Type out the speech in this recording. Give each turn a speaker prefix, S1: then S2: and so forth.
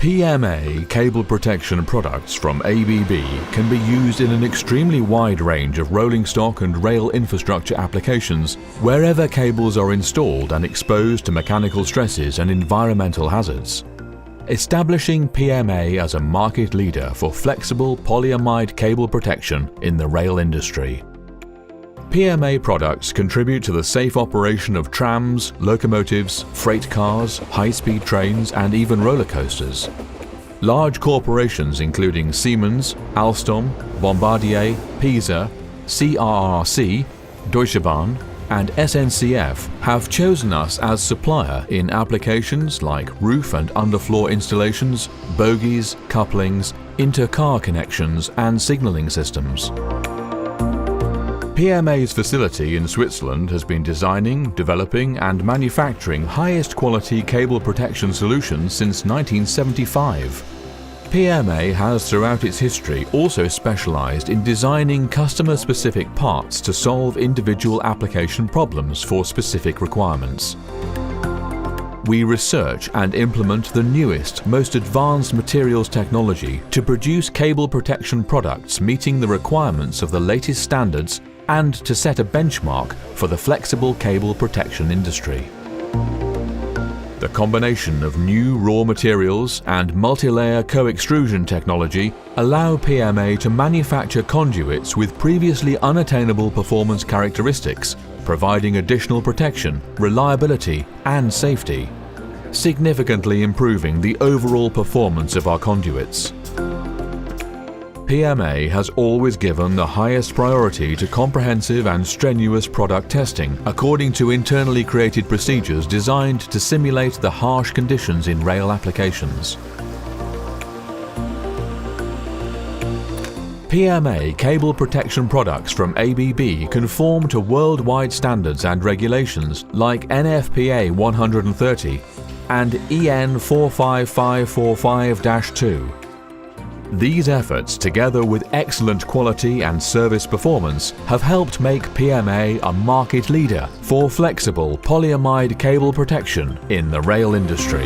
S1: PMA cable protection products from ABB can be used in an extremely wide range of rolling stock and rail infrastructure applications wherever cables are installed and exposed to mechanical stresses and environmental hazards. Establishing PMA as a market leader for flexible polyamide cable protection in the rail industry. PMA products contribute to the safe operation of trams, locomotives, freight cars, high-speed trains and even roller coasters. Large corporations including Siemens, Alstom, Bombardier, PISA, CRRC, Deutsche Bahn and SNCF have chosen us as supplier in applications like roof and underfloor installations, bogies, couplings, inter-car connections and signalling systems. PMA's facility in Switzerland has been designing, developing and manufacturing highest quality cable protection solutions since 1975. PMA has throughout its history also specialized in designing customer-specific parts to solve individual application problems for specific requirements. We research and implement the newest, most advanced materials technology to produce cable protection products meeting the requirements of the latest standards and to set a benchmark for the flexible cable protection industry. The combination of new raw materials and multi-layer co-extrusion technology allow PMA to manufacture conduits with previously unattainable performance characteristics, providing additional protection, reliability and safety, significantly improving the overall performance of our conduits. PMA has always given the highest priority to comprehensive and strenuous product testing according to internally created procedures designed to simulate the harsh conditions in rail applications. PMA cable protection products from ABB conform to worldwide standards and regulations like NFPA 130 and EN 45545-2. These efforts, together with excellent quality and service performance, have helped make PMA a market leader for flexible polyamide cable protection in the rail industry.